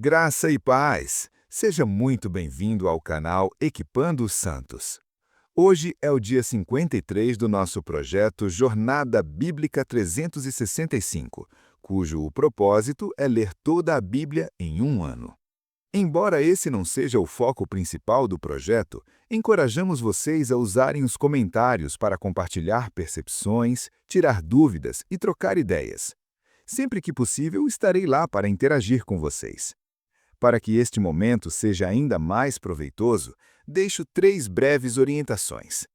Graça e paz! Seja muito bem-vindo ao canal Equipando os Santos. Hoje é o dia 53 do nosso projeto Jornada Bíblica 365, cujo o propósito é ler toda a Bíblia em um ano. Embora esse não seja o foco principal do projeto, encorajamos vocês a usarem os comentários para compartilhar percepções, tirar dúvidas e trocar ideias. Sempre que possível, estarei lá para interagir com vocês. Para que este momento seja ainda mais proveitoso, deixo 3 breves orientações.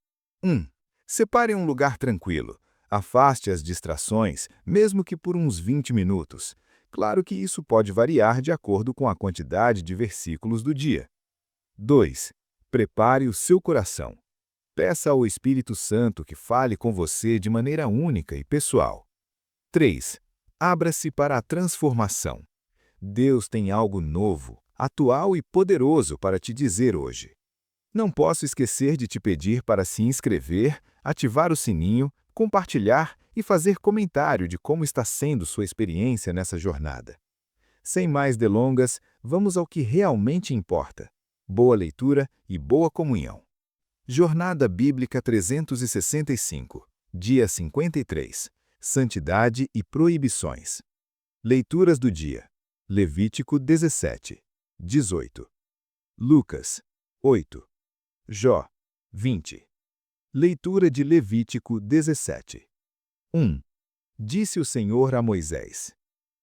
1. Separe um lugar tranquilo. Afaste as distrações, mesmo que por uns 20 minutos. Claro que isso pode variar de acordo com a quantidade de versículos do dia. 2. Prepare o seu coração. Peça ao Espírito Santo que fale com você de maneira única e pessoal. 3. Abra-se para a transformação. Deus tem algo novo, atual e poderoso para te dizer hoje. Não posso esquecer de te pedir para se inscrever, ativar o sininho, compartilhar e fazer comentário de como está sendo sua experiência nessa jornada. Sem mais delongas, vamos ao que realmente importa. Boa leitura e boa comunhão. Jornada Bíblica 365, dia 53. Santidade e proibições. Leituras do dia. Levítico 17, 18. Lucas 8. Jó 20. Leitura de Levítico 17. 1. Disse o Senhor a Moisés.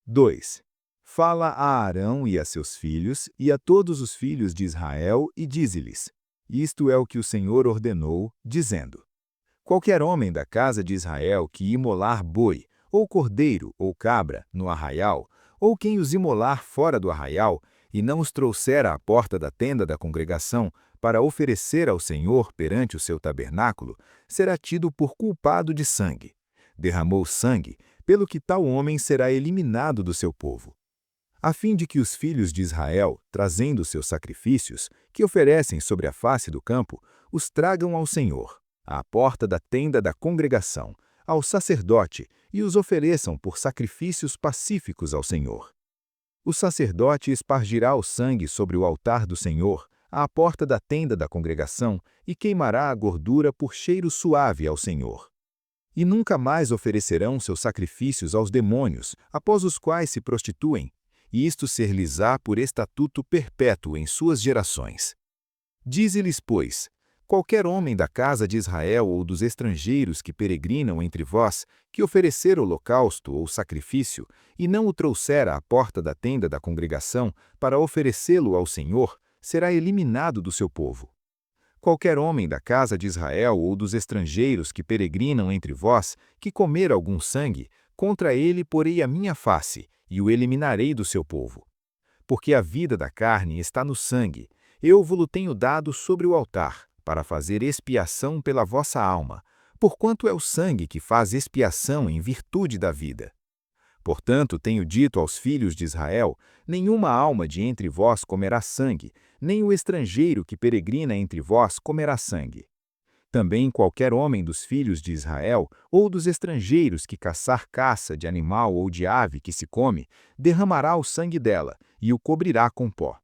2. Fala a Arão e a seus filhos e a todos os filhos de Israel e dize-lhes: Isto é o que o Senhor ordenou, dizendo: Qualquer homem da casa de Israel que imolar boi, ou cordeiro, ou cabra, no arraial, ou quem os imolar fora do arraial, e não os trouxer à porta da tenda da congregação, para oferecer ao Senhor perante o seu tabernáculo, será tido por culpado de sangue. Derramou sangue, pelo que tal homem será eliminado do seu povo. A fim de que os filhos de Israel, trazendo seus sacrifícios, que oferecem sobre a face do campo, os tragam ao Senhor, à porta da tenda da congregação, ao sacerdote, e os ofereçam por sacrifícios pacíficos ao Senhor. O sacerdote espargirá o sangue sobre o altar do Senhor, à porta da tenda da congregação, e queimará a gordura por cheiro suave ao Senhor. E nunca mais oferecerão seus sacrifícios aos demônios, após os quais se prostituem, e isto ser-lhes-á por estatuto perpétuo em suas gerações. Dize-lhes, pois, qualquer homem da casa de Israel ou dos estrangeiros que peregrinam entre vós, que oferecer holocausto ou sacrifício, e não o trouxer à porta da tenda da congregação para oferecê-lo ao Senhor, será eliminado do seu povo. Qualquer homem da casa de Israel ou dos estrangeiros que peregrinam entre vós, que comer algum sangue, contra ele porei a minha face, e o eliminarei do seu povo. Porque a vida da carne está no sangue, eu vo-lo tenho dado sobre o altar, para fazer expiação pela vossa alma, porquanto é o sangue que faz expiação em virtude da vida. Portanto, tenho dito aos filhos de Israel: nenhuma alma de entre vós comerá sangue, nem o estrangeiro que peregrina entre vós comerá sangue. Também qualquer homem dos filhos de Israel, ou dos estrangeiros que caçar caça de animal ou de ave que se come, derramará o sangue dela, e o cobrirá com pó.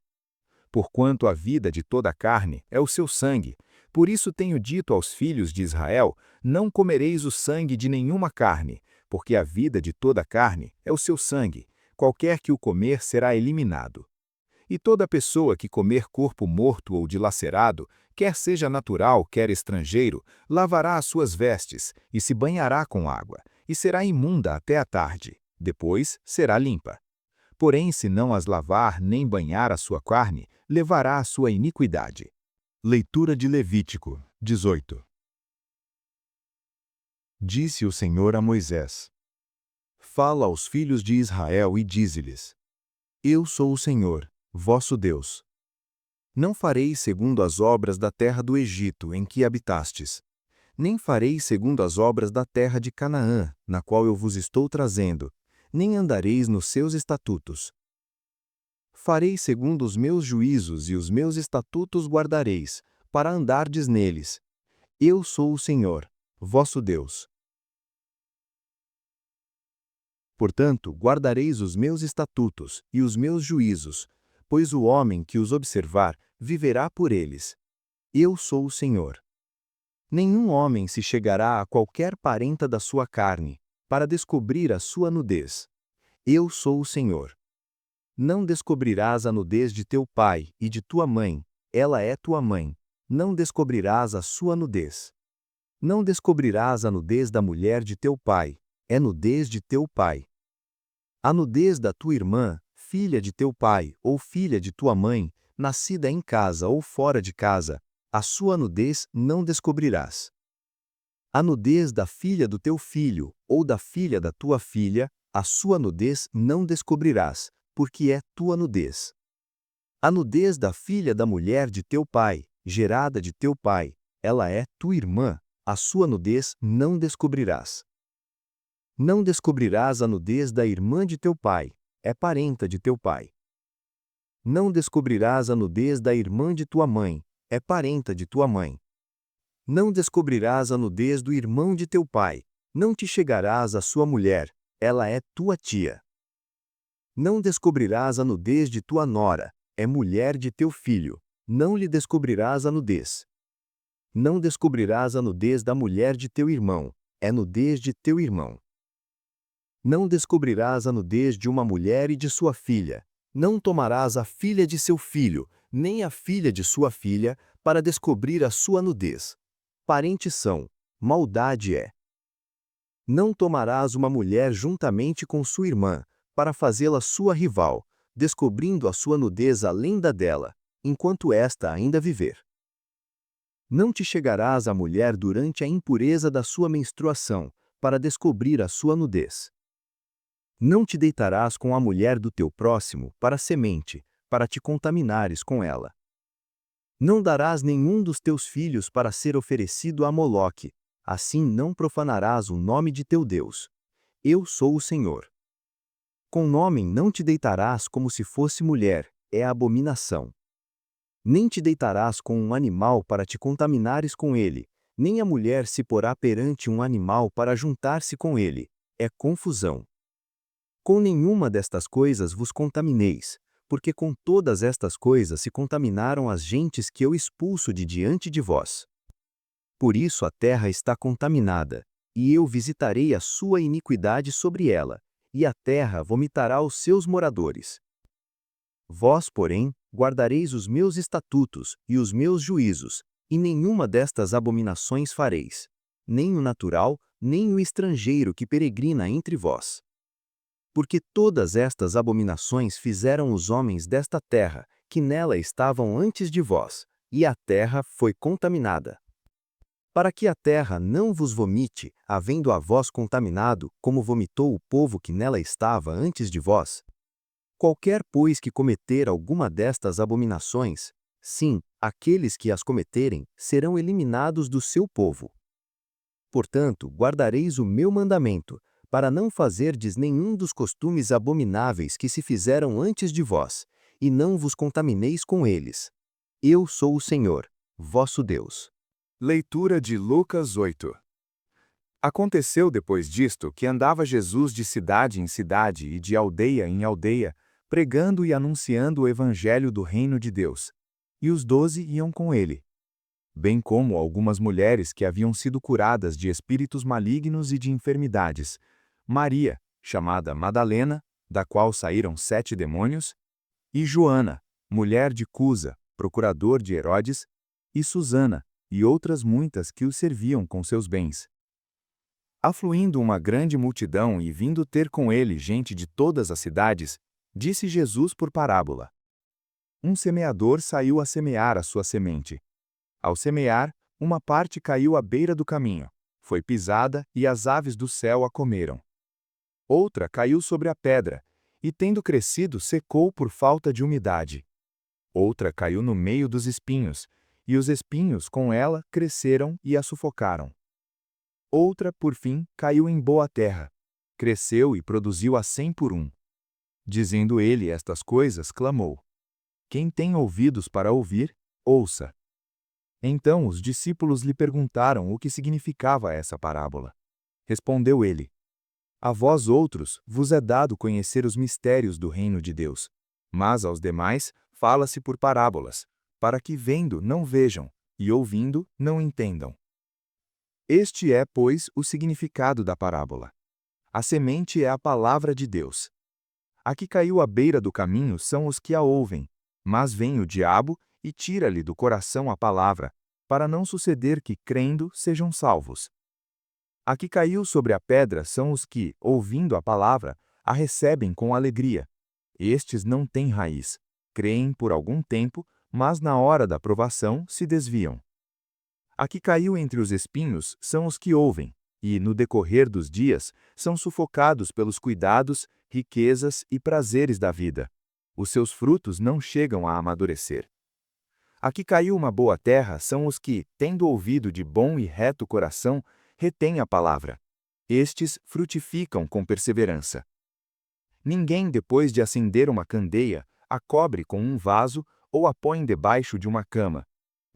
Porquanto a vida de toda a carne é o seu sangue, por isso tenho dito aos filhos de Israel: não comereis o sangue de nenhuma carne, porque a vida de toda a carne é o seu sangue, qualquer que o comer será eliminado. E toda pessoa que comer corpo morto ou dilacerado, quer seja natural, quer estrangeiro, lavará as suas vestes, e se banhará com água, e será imunda até a tarde, depois será limpa. Porém, se não as lavar nem banhar a sua carne, levará a sua iniquidade. Leitura de Levítico 18. Disse o Senhor a Moisés: Fala aos filhos de Israel e dize-lhes: Eu sou o Senhor, vosso Deus. Não fareis segundo as obras da terra do Egito em que habitastes, nem fareis segundo as obras da terra de Canaã, na qual eu vos estou trazendo, nem andareis nos seus estatutos. Fareis segundo os meus juízos e os meus estatutos guardareis, para andardes neles. Eu sou o Senhor, vosso Deus. Portanto, guardareis os meus estatutos e os meus juízos, pois o homem que os observar viverá por eles. Eu sou o Senhor. Nenhum homem se chegará a qualquer parenta da sua carne, para descobrir a sua nudez. Eu sou o Senhor. Não descobrirás a nudez de teu pai e de tua mãe, ela é tua mãe. Não descobrirás a sua nudez. Não descobrirás a nudez da mulher de teu pai, é nudez de teu pai. A nudez da tua irmã, filha de teu pai ou filha de tua mãe, nascida em casa ou fora de casa, a sua nudez não descobrirás. A nudez da filha do teu filho ou da filha da tua filha, a sua nudez não descobrirás, porque é tua nudez. A nudez da filha da mulher de teu pai, gerada de teu pai, ela é tua irmã, a sua nudez não descobrirás. Não descobrirás a nudez da irmã de teu pai, é parenta de teu pai. Não descobrirás a nudez da irmã de tua mãe, é parenta de tua mãe. Não descobrirás a nudez do irmão de teu pai, não te chegarás à sua mulher, ela é tua tia. Não descobrirás a nudez de tua nora, é mulher de teu filho, não lhe descobrirás a nudez. Não descobrirás a nudez da mulher de teu irmão, é nudez de teu irmão. Não descobrirás a nudez de uma mulher e de sua filha, não tomarás a filha de seu filho, nem a filha de sua filha, para descobrir a sua nudez. Parentes são, maldade é. Não tomarás uma mulher juntamente com sua irmã, para fazê-la sua rival, descobrindo a sua nudez além da dela, enquanto esta ainda viver. Não te chegarás à mulher durante a impureza da sua menstruação, para descobrir a sua nudez. Não te deitarás com a mulher do teu próximo para semente, para te contaminares com ela. Não darás nenhum dos teus filhos para ser oferecido a Moloque, assim não profanarás o nome de teu Deus. Eu sou o Senhor. Com homem não te deitarás como se fosse mulher, é abominação. Nem te deitarás com um animal para te contaminares com ele, nem a mulher se porá perante um animal para juntar-se com ele, é confusão. Com nenhuma destas coisas vos contamineis, porque com todas estas coisas se contaminaram as gentes que eu expulso de diante de vós. Por isso a terra está contaminada, e eu visitarei a sua iniquidade sobre ela, e a terra vomitará os seus moradores. Vós, porém, guardareis os meus estatutos e os meus juízos, e nenhuma destas abominações fareis, nem o natural, nem o estrangeiro que peregrina entre vós. Porque todas estas abominações fizeram os homens desta terra, que nela estavam antes de vós, e a terra foi contaminada. Para que a terra não vos vomite, havendo a vós contaminado, como vomitou o povo que nela estava antes de vós. Qualquer, pois, que cometer alguma destas abominações, sim, aqueles que as cometerem, serão eliminados do seu povo. Portanto, guardareis o meu mandamento, para não fazerdes nenhum dos costumes abomináveis que se fizeram antes de vós, e não vos contamineis com eles. Eu sou o Senhor, vosso Deus. Leitura de Lucas 8. Aconteceu depois disto que andava Jesus de cidade em cidade e de aldeia em aldeia, pregando e anunciando o evangelho do reino de Deus. E os 12 iam com ele, bem como algumas mulheres que haviam sido curadas de espíritos malignos e de enfermidades. Maria, chamada Madalena, da qual saíram 7 demônios, e Joana, mulher de Cusa, procurador de Herodes, e Susana, e outras muitas que o serviam com seus bens. Afluindo uma grande multidão e vindo ter com ele gente de todas as cidades, disse Jesus por parábola. Um semeador saiu a semear a sua semente. Ao semear, uma parte caiu à beira do caminho, foi pisada e as aves do céu a comeram. Outra caiu sobre a pedra, e tendo crescido secou por falta de umidade. Outra caiu no meio dos espinhos, e os espinhos com ela cresceram e a sufocaram. Outra, por fim, caiu em boa terra, cresceu e produziu a 100 por 1. Dizendo ele estas coisas, clamou: Quem tem ouvidos para ouvir, ouça. Então os discípulos lhe perguntaram o que significava essa parábola. Respondeu ele: A vós outros vos é dado conhecer os mistérios do reino de Deus, mas aos demais fala-se por parábolas, para que vendo não vejam, e ouvindo não entendam. Este é, pois, o significado da parábola. A semente é a palavra de Deus. A que caiu à beira do caminho são os que a ouvem, mas vem o diabo e tira-lhe do coração a palavra, para não suceder que, crendo, sejam salvos. A que caiu sobre a pedra são os que, ouvindo a palavra, a recebem com alegria. Estes não têm raiz, creem por algum tempo, mas na hora da provação se desviam. A que caiu entre os espinhos são os que ouvem, e, no decorrer dos dias, são sufocados pelos cuidados, riquezas e prazeres da vida. Os seus frutos não chegam a amadurecer. A que caiu uma boa terra são os que, tendo ouvido de bom e reto coração, retêm a palavra. Estes frutificam com perseverança. Ninguém, depois de acender uma candeia, a cobre com um vaso ou a põe debaixo de uma cama.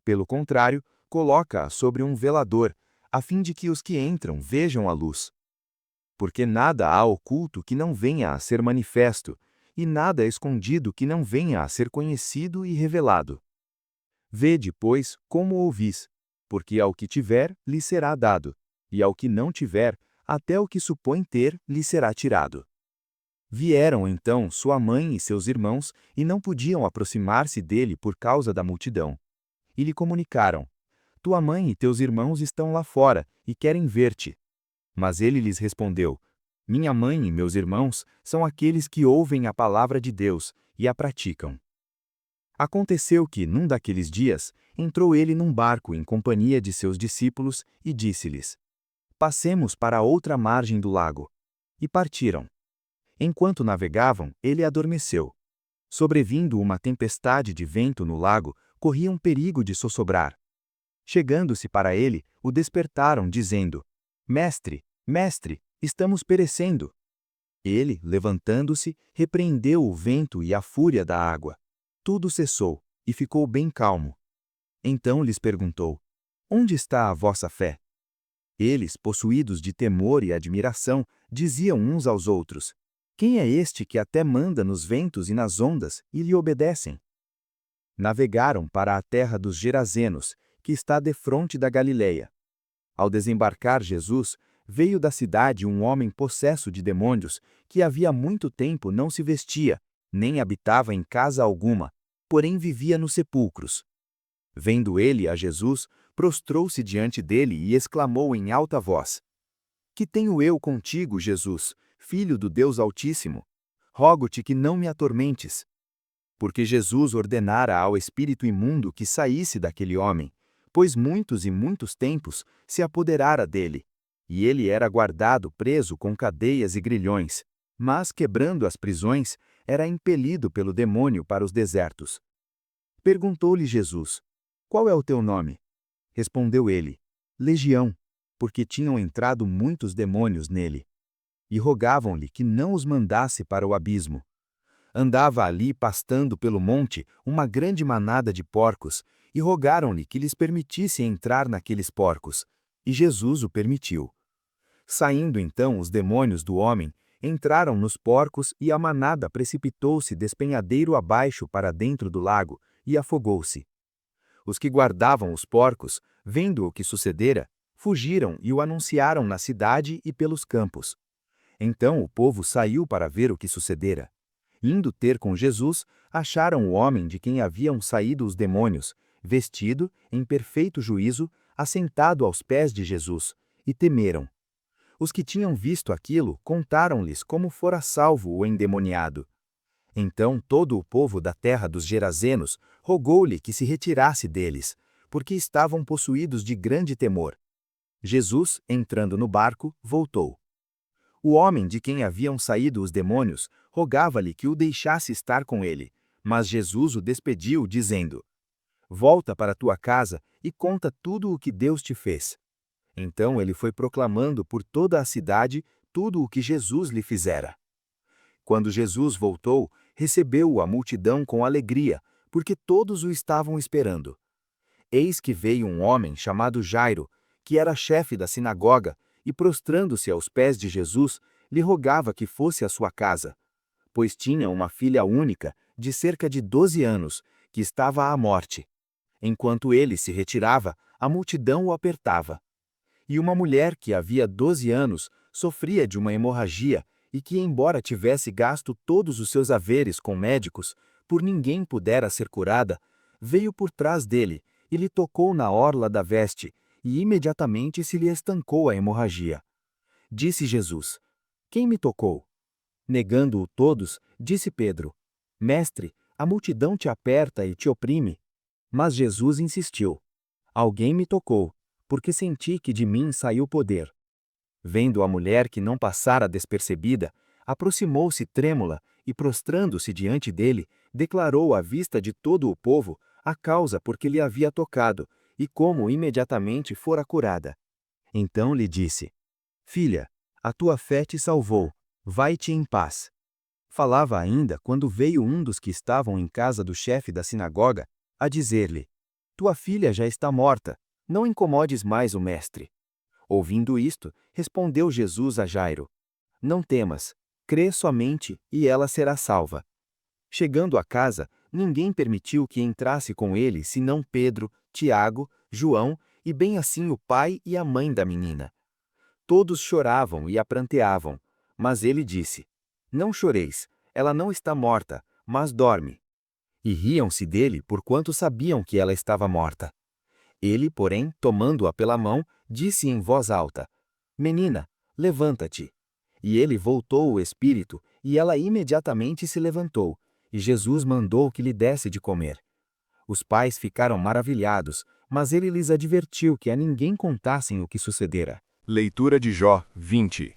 Pelo contrário, coloca-a sobre um velador, a fim de que os que entram vejam a luz. Porque nada há oculto que não venha a ser manifesto, e nada escondido que não venha a ser conhecido e revelado. Vede, pois, como ouvis, porque ao que tiver, lhe será dado, e ao que não tiver, até o que supõe ter, lhe será tirado. Vieram então sua mãe e seus irmãos, e não podiam aproximar-se dele por causa da multidão. E lhe comunicaram: Tua mãe e teus irmãos estão lá fora, e querem ver-te. Mas ele lhes respondeu: Minha mãe e meus irmãos são aqueles que ouvem a palavra de Deus e a praticam. Aconteceu que, num daqueles dias, entrou ele num barco em companhia de seus discípulos e disse-lhes: Passemos para a outra margem do lago. E partiram. Enquanto navegavam, ele adormeceu. Sobrevindo uma tempestade de vento no lago, corriam perigo de sossobrar. Chegando-se para ele, o despertaram, dizendo: Mestre, mestre, estamos perecendo. Ele, levantando-se, repreendeu o vento e a fúria da água. Tudo cessou, e ficou bem calmo. Então lhes perguntou: Onde está a vossa fé? Eles, possuídos de temor e admiração, diziam uns aos outros: Quem é este que até manda nos ventos e nas ondas, e lhe obedecem? Navegaram para a terra dos Gerazenos, que está defronte da Galileia. Ao desembarcar Jesus, veio da cidade um homem possesso de demônios, que havia muito tempo não se vestia, nem habitava em casa alguma, porém vivia nos sepulcros. Vendo ele a Jesus, prostrou-se diante dele e exclamou em alta voz: Que tenho eu contigo, Jesus, Filho do Deus Altíssimo? Rogo-te que não me atormentes. Porque Jesus ordenara ao espírito imundo que saísse daquele homem, pois muitos e muitos tempos se apoderara dele, e ele era guardado preso com cadeias e grilhões, mas, quebrando as prisões, era impelido pelo demônio para os desertos. Perguntou-lhe Jesus: Qual é o teu nome? Respondeu ele: Legião, porque tinham entrado muitos demônios nele. E rogavam-lhe que não os mandasse para o abismo. Andava ali pastando pelo monte uma grande manada de porcos, e rogaram-lhe que lhes permitisse entrar naqueles porcos, e Jesus o permitiu. Saindo então os demônios do homem, entraram nos porcos e a manada precipitou-se despenhadeiro abaixo para dentro do lago, e afogou-se. Os que guardavam os porcos, vendo o que sucedera, fugiram e o anunciaram na cidade e pelos campos. Então o povo saiu para ver o que sucedera. Indo ter com Jesus, acharam o homem de quem haviam saído os demônios, vestido, em perfeito juízo, assentado aos pés de Jesus, e temeram. Os que tinham visto aquilo contaram-lhes como fora salvo o endemoniado. Então todo o povo da terra dos Gerazenos rogou-lhe que se retirasse deles, porque estavam possuídos de grande temor. Jesus, entrando no barco, voltou. O homem de quem haviam saído os demônios rogava-lhe que o deixasse estar com ele, mas Jesus o despediu, dizendo: Volta para tua casa e conta tudo o que Deus te fez. Então ele foi proclamando por toda a cidade tudo o que Jesus lhe fizera. Quando Jesus voltou, recebeu-o a multidão com alegria, porque todos o estavam esperando. Eis que veio um homem chamado Jairo, que era chefe da sinagoga, e prostrando-se aos pés de Jesus, lhe rogava que fosse à sua casa, pois tinha uma filha única, de cerca de 12 anos, que estava à morte. Enquanto ele se retirava, a multidão o apertava. E uma mulher que havia 12 anos sofria de uma hemorragia e que, embora tivesse gasto todos os seus haveres com médicos, por ninguém pudera ser curada, veio por trás dele e lhe tocou na orla da veste, e imediatamente se lhe estancou a hemorragia. Disse Jesus: Quem me tocou? Negando-o todos, disse Pedro: Mestre, a multidão te aperta e te oprime. Mas Jesus insistiu: Alguém me tocou, porque senti que de mim saiu poder. Vendo a mulher que não passara despercebida, aproximou-se trêmula e, prostrando-se diante dele, declarou à vista de todo o povo a causa por que lhe havia tocado e como imediatamente fora curada. Então lhe disse: Filha, a tua fé te salvou, vai-te em paz. Falava ainda quando veio um dos que estavam em casa do chefe da sinagoga a dizer-lhe: Tua filha já está morta, não incomodes mais o mestre. Ouvindo isto, respondeu Jesus a Jairo: Não temas, crê somente e ela será salva. Chegando à casa, ninguém permitiu que entrasse com ele senão Pedro, Tiago, João e bem assim o pai e a mãe da menina. Todos choravam e a pranteavam, mas ele disse: Não choreis, ela não está morta, mas dorme. E riam-se dele porquanto sabiam que ela estava morta. Ele, porém, tomando-a pela mão, disse em voz alta: Menina, levanta-te. E ele voltou o espírito, e ela imediatamente se levantou, e Jesus mandou que lhe desse de comer. Os pais ficaram maravilhados, mas ele lhes advertiu que a ninguém contassem o que sucedera. Leitura de Jó 20.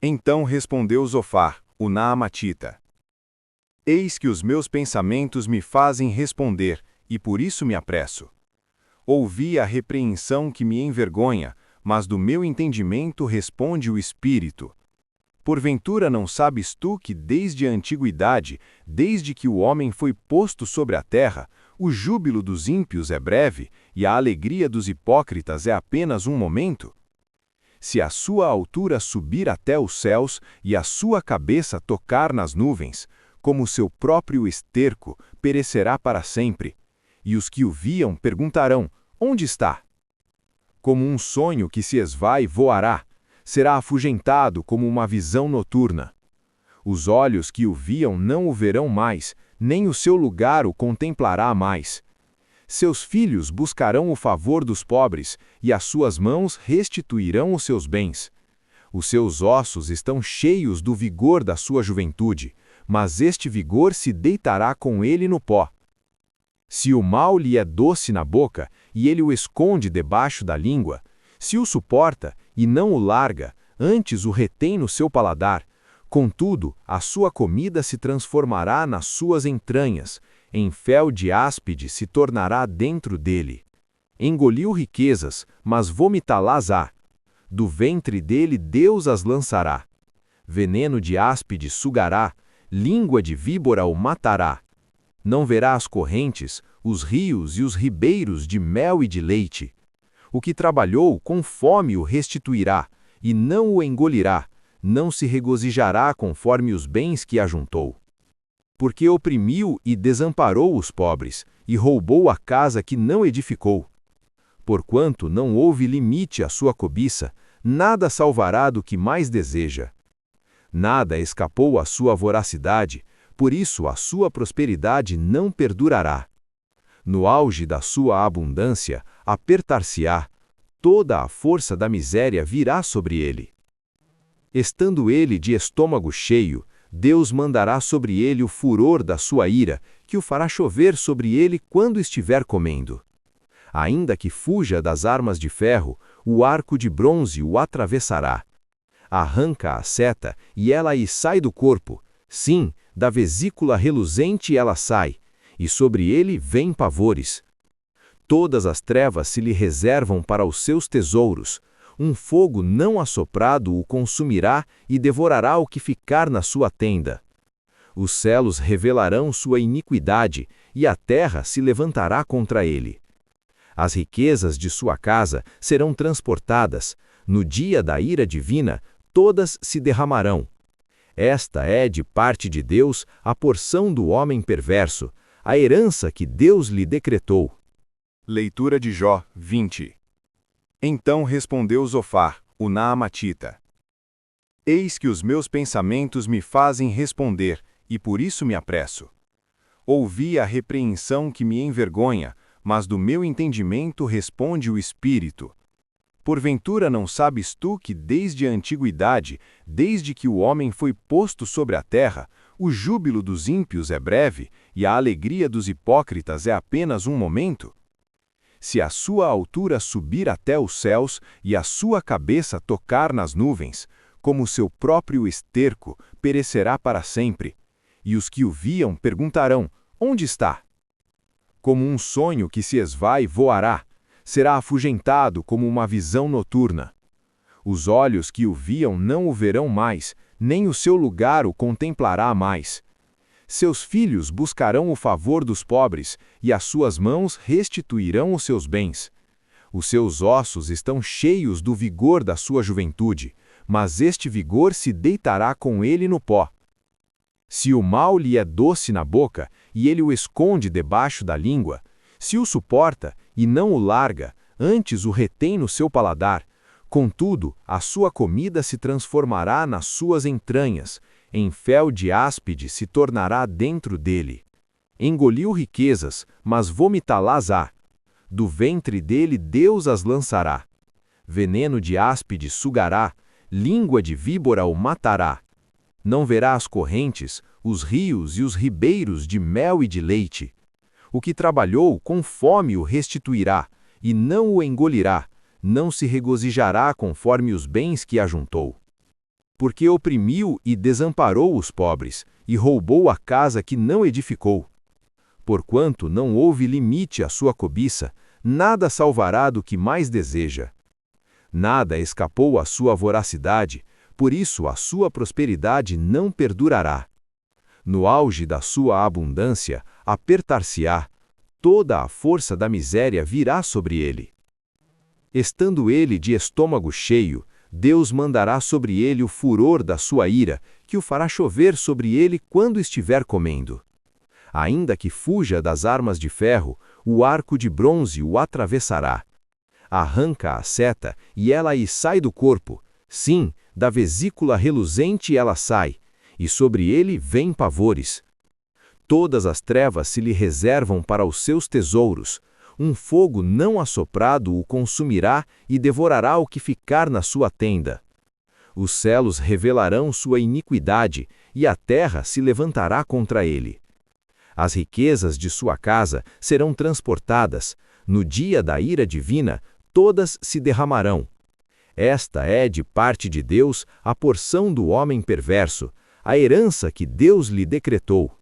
Então respondeu Zofar, o naamatita: Eis que os meus pensamentos me fazem responder, e por isso me apresso. Ouvi a repreensão que me envergonha, mas do meu entendimento responde o Espírito. Porventura não sabes tu que desde a antiguidade, desde que o homem foi posto sobre a terra, o júbilo dos ímpios é breve, e a alegria dos hipócritas é apenas um momento? Se a sua altura subir até os céus, e a sua cabeça tocar nas nuvens, como o seu próprio esterco, perecerá para sempre. E os que o viam perguntarão: Onde está? Como um sonho que se esvai voará, será afugentado como uma visão noturna. Os olhos que o viam não o verão mais, nem o seu lugar o contemplará mais. Seus filhos buscarão o favor dos pobres, e as suas mãos restituirão os seus bens. Os seus ossos estão cheios do vigor da sua juventude, mas este vigor se deitará com ele no pó. Se o mal lhe é doce na boca, e ele o esconde debaixo da língua, se o suporta e não o larga, antes o retém no seu paladar, contudo, a sua comida se transformará nas suas entranhas, em fel de áspide se tornará dentro dele. Engoliu riquezas, mas vomitá-las-á. Do ventre dele Deus as lançará. Veneno de áspide sugará, língua de víbora o matará. Não verá as correntes, os rios e os ribeiros de mel e de leite. O que trabalhou, com fome o restituirá, e não o engolirá, não se regozijará conforme os bens que ajuntou. Porque oprimiu e desamparou os pobres, e roubou a casa que não edificou. Porquanto não houve limite à sua cobiça, nada salvará do que mais deseja. Nada escapou à sua voracidade, por isso a sua prosperidade não perdurará. No auge da sua abundância, apertar-se-á, toda a força da miséria virá sobre ele. Estando ele de estômago cheio, Deus mandará sobre ele o furor da sua ira, que o fará chover sobre ele quando estiver comendo. Ainda que fuja das armas de ferro, o arco de bronze o atravessará. Arranca a seta, e ela lhe sai do corpo. Sim, da vesícula reluzente ela sai, e sobre ele vêm pavores. Todas as trevas se lhe reservam para os seus tesouros. Um fogo não assoprado o consumirá e devorará o que ficar na sua tenda. Os céus revelarão sua iniquidade, e a terra se levantará contra ele. As riquezas de sua casa serão transportadas. No dia da ira divina, todas se derramarão. Esta é, de parte de Deus, a porção do homem perverso, a herança que Deus lhe decretou. Leitura de Jó 20. Então respondeu Zofar, o Naamatita: Eis que os meus pensamentos me fazem responder, e por isso me apresso. Ouvi a repreensão que me envergonha, mas do meu entendimento responde o Espírito. Porventura não sabes tu que desde a antiguidade, desde que o homem foi posto sobre a terra, o júbilo dos ímpios é breve, e a alegria dos hipócritas é apenas um momento? Se a sua altura subir até os céus, e a sua cabeça tocar nas nuvens, como o seu próprio esterco, perecerá para sempre. E os que o viam perguntarão, onde está? Como um sonho que se esvai voará, será afugentado como uma visão noturna. Os olhos que o viam não o verão mais, nem o seu lugar o contemplará mais. Seus filhos buscarão o favor dos pobres, e as suas mãos restituirão os seus bens. Os seus ossos estão cheios do vigor da sua juventude, mas este vigor se deitará com ele no pó. Se o mal lhe é doce na boca, e ele o esconde debaixo da língua, se o suporta e não o larga, antes o retém no seu paladar, contudo, a sua comida se transformará nas suas entranhas, em fel de áspide se tornará dentro dele. Engoliu riquezas, mas vomitá-las-á. Do ventre dele Deus as lançará. Veneno de áspide sugará, língua de víbora o matará. Não verá as correntes, os rios e os ribeiros de mel e de leite. O que trabalhou, com fome o restituirá, e não o engolirá, não se regozijará conforme os bens que ajuntou. Porque oprimiu e desamparou os pobres, e roubou a casa que não edificou. Porquanto não houve limite à sua cobiça, nada salvará do que mais deseja. Nada escapou à sua voracidade, por isso a sua prosperidade não perdurará. No auge da sua abundância, apertar-se-á, toda a força da miséria virá sobre ele. Estando ele de estômago cheio, Deus mandará sobre ele o furor da sua ira, que o fará chover sobre ele quando estiver comendo. Ainda que fuja das armas de ferro, o arco de bronze o atravessará. Arranca a seta, e ela lhe sai do corpo. Sim, da vesícula reluzente ela sai, e sobre ele vêm pavores. Todas as trevas se lhe reservam para os seus tesouros. Um fogo não assoprado o consumirá e devorará o que ficar na sua tenda. Os céus revelarão sua iniquidade, e a terra se levantará contra ele. As riquezas de sua casa serão transportadas. No dia da ira divina, todas se derramarão. Esta é, de parte de Deus, a porção do homem perverso, a herança que Deus lhe decretou.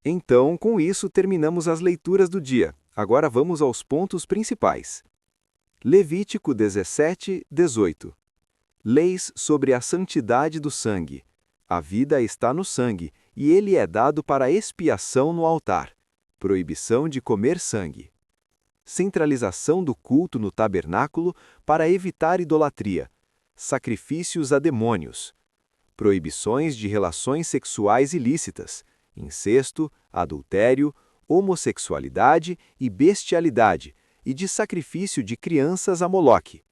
Então, com isso, terminamos as leituras do dia. Agora vamos aos pontos principais. Levítico 17, 18. Leis sobre a santidade do sangue. A vida está no sangue, e ele é dado para expiação no altar. Proibição de comer sangue. Centralização do culto no tabernáculo para evitar idolatria. Sacrifícios a demônios. Proibições de relações sexuais ilícitas. Incesto, adultério, homossexualidade e bestialidade, e de sacrifício de crianças a Moloque.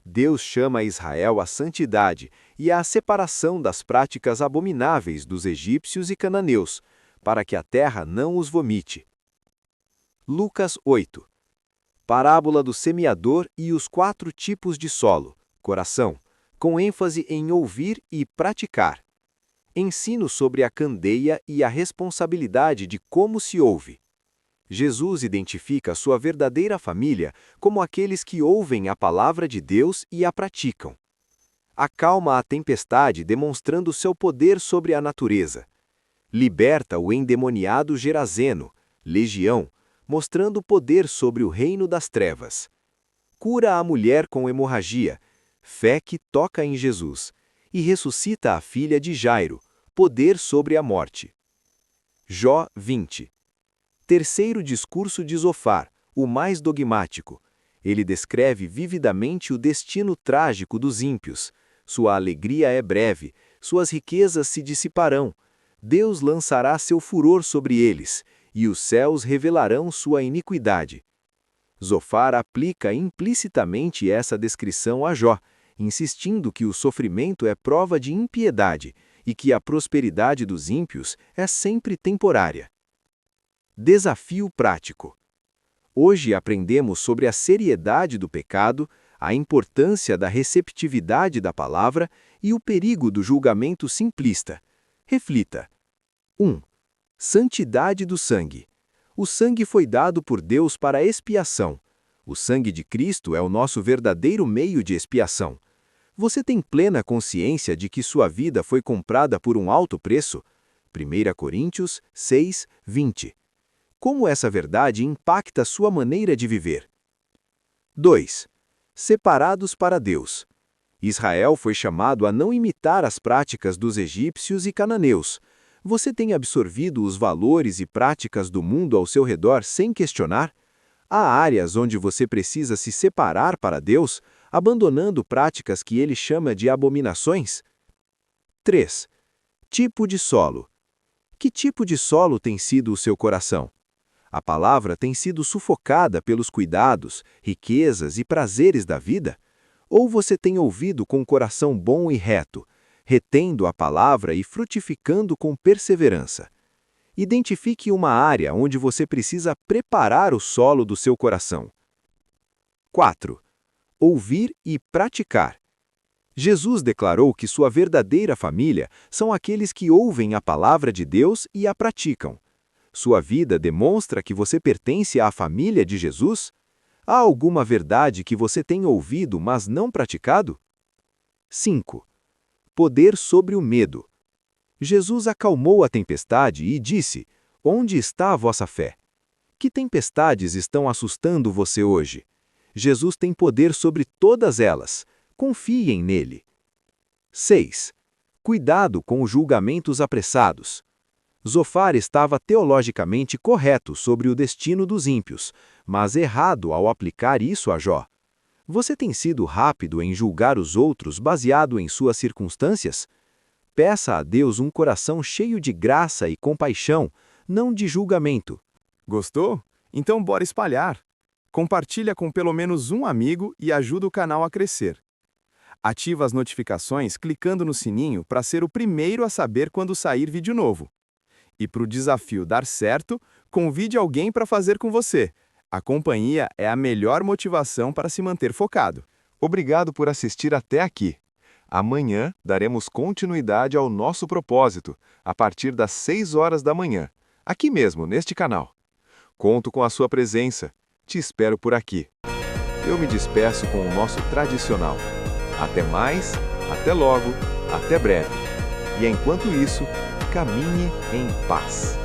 Deus chama Israel à santidade e à separação das práticas abomináveis dos egípcios e cananeus, para que a terra não os vomite. Lucas 8. Parábola do semeador e os 4 tipos de solo, coração, com ênfase em ouvir e praticar. Ensino sobre a candeia e a responsabilidade de como se ouve. Jesus identifica sua verdadeira família como aqueles que ouvem a palavra de Deus e a praticam. Acalma a tempestade demonstrando seu poder sobre a natureza. Liberta o endemoniado Gerazeno, legião, mostrando poder sobre o reino das trevas. Cura a mulher com hemorragia, fé que toca em Jesus. E ressuscita a filha de Jairo, poder sobre a morte. Jó 20. Terceiro discurso de Zofar, o mais dogmático. Ele descreve vividamente o destino trágico dos ímpios. Sua alegria é breve, suas riquezas se dissiparão. Deus lançará seu furor sobre eles, e os céus revelarão sua iniquidade. Zofar aplica implicitamente essa descrição a Jó, insistindo que o sofrimento é prova de impiedade e que a prosperidade dos ímpios é sempre temporária. Desafio prático. Hoje aprendemos sobre a seriedade do pecado, a importância da receptividade da palavra e o perigo do julgamento simplista. Reflita. 1. Santidade do sangue. O sangue foi dado por Deus para a expiação. O sangue de Cristo é o nosso verdadeiro meio de expiação. Você tem plena consciência de que sua vida foi comprada por um alto preço? 1 Coríntios 6, 20. Como essa verdade impacta sua maneira de viver? 2. Separados para Deus. Israel foi chamado a não imitar as práticas dos egípcios e cananeus. Você tem absorvido os valores e práticas do mundo ao seu redor sem questionar? Há áreas onde você precisa se separar para Deus, abandonando práticas que ele chama de abominações? 3. Tipo de solo. Que tipo de solo tem sido o seu coração? A palavra tem sido sufocada pelos cuidados, riquezas e prazeres da vida? Ou você tem ouvido com coração bom e reto, retendo a palavra e frutificando com perseverança? Identifique uma área onde você precisa preparar o solo do seu coração. 4. Ouvir e praticar. Jesus declarou que sua verdadeira família são aqueles que ouvem a palavra de Deus e a praticam. Sua vida demonstra que você pertence à família de Jesus? Há alguma verdade que você tem ouvido, mas não praticado? 5. Poder sobre o medo. Jesus acalmou a tempestade e disse: Onde está a vossa fé? Que tempestades estão assustando você hoje? Jesus tem poder sobre todas elas. Confiem nele. 6. Cuidado com os julgamentos apressados. Zofar estava teologicamente correto sobre o destino dos ímpios, mas errado ao aplicar isso a Jó. Você tem sido rápido em julgar os outros baseado em suas circunstâncias? Peça a Deus um coração cheio de graça e compaixão, não de julgamento. Gostou? Então bora espalhar. Compartilha com pelo menos um amigo e ajuda o canal a crescer. Ativa as notificações clicando no sininho para ser o primeiro a saber quando sair vídeo novo. E para o desafio dar certo, convide alguém para fazer com você. A companhia é a melhor motivação para se manter focado. Obrigado por assistir até aqui. Amanhã daremos continuidade ao nosso propósito, a partir das 6 horas da manhã, aqui mesmo, neste canal. Conto com a sua presença. Te espero por aqui. Eu me despeço com o nosso tradicional. Até mais, até logo, até breve. E enquanto isso, caminhe em paz.